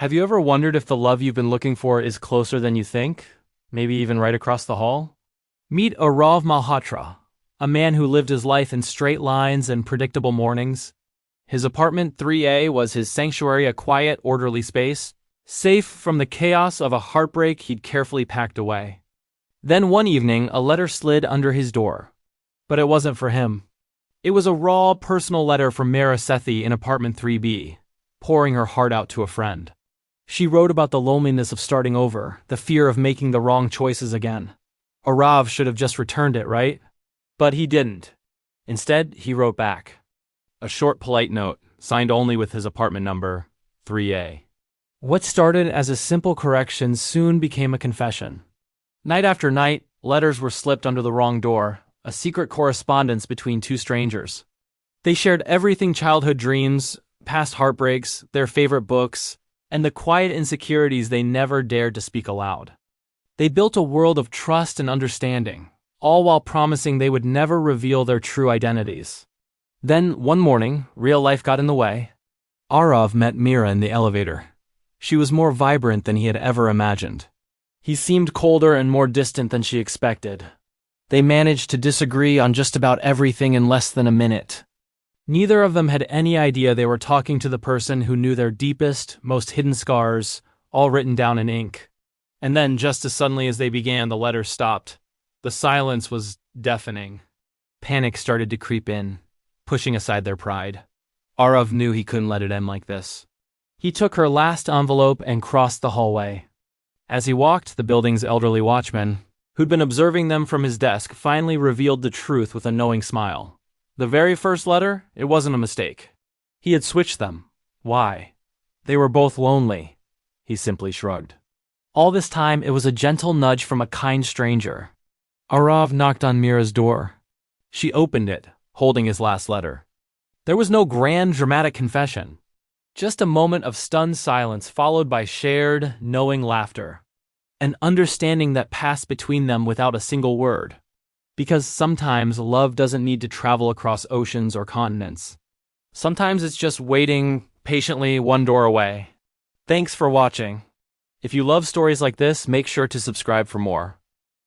Have you ever wondered if the love you've been looking for is closer than you think? Maybe even right across the hall? Meet Aarav Malhotra, a man who lived his life in straight lines and predictable mornings. His apartment 3A was his sanctuary, a quiet, orderly space, safe from the chaos of a heartbreak he'd carefully packed away. Then one evening, a letter slid under his door. But it wasn't for him. It was a raw, personal letter from Meera in apartment 3B, pouring her heart out to a friend. She wrote about the loneliness of starting over, the fear of making the wrong choices again. Aarav should have just returned it, right? But he didn't. Instead, he wrote back. A short, polite note, signed only with his apartment number, 3A. What started as a simple correction soon became a confession. Night after night, letters were slipped under the wrong door, a secret correspondence between two strangers. They shared everything: childhood dreams, past heartbreaks, their favorite books, and the quiet insecurities they never dared to speak aloud. They built a world of trust and understanding, all while promising they would never reveal their true identities. Then, one morning, real life got in the way. Aarav met Meera in the elevator. She was more vibrant than he had ever imagined. He seemed colder and more distant than she expected. They managed to disagree on just about everything in less than a minute. Neither of them had any idea they were talking to the person who knew their deepest, most hidden scars, all written down in ink. And then, just as suddenly as they began, the letters stopped. The silence was deafening. Panic started to creep in, pushing aside their pride. Aarav knew he couldn't let it end like this. He took her last envelope and crossed the hallway. As he walked, the building's elderly watchman, who'd been observing them from his desk, finally revealed the truth with a knowing smile. The very first letter, it wasn't a mistake. He had switched them. Why? They were both lonely. He simply shrugged. All this time, it was a gentle nudge from a kind stranger. Aarav knocked on Meera's door. She opened it, holding his last letter. There was no grand, dramatic confession. Just a moment of stunned silence followed by shared, knowing laughter. An understanding that passed between them without a single word. Because sometimes love doesn't need to travel across oceans or continents. Sometimes it's just waiting patiently one door away. Thanks for watching. If you love stories like this, make sure to subscribe for more.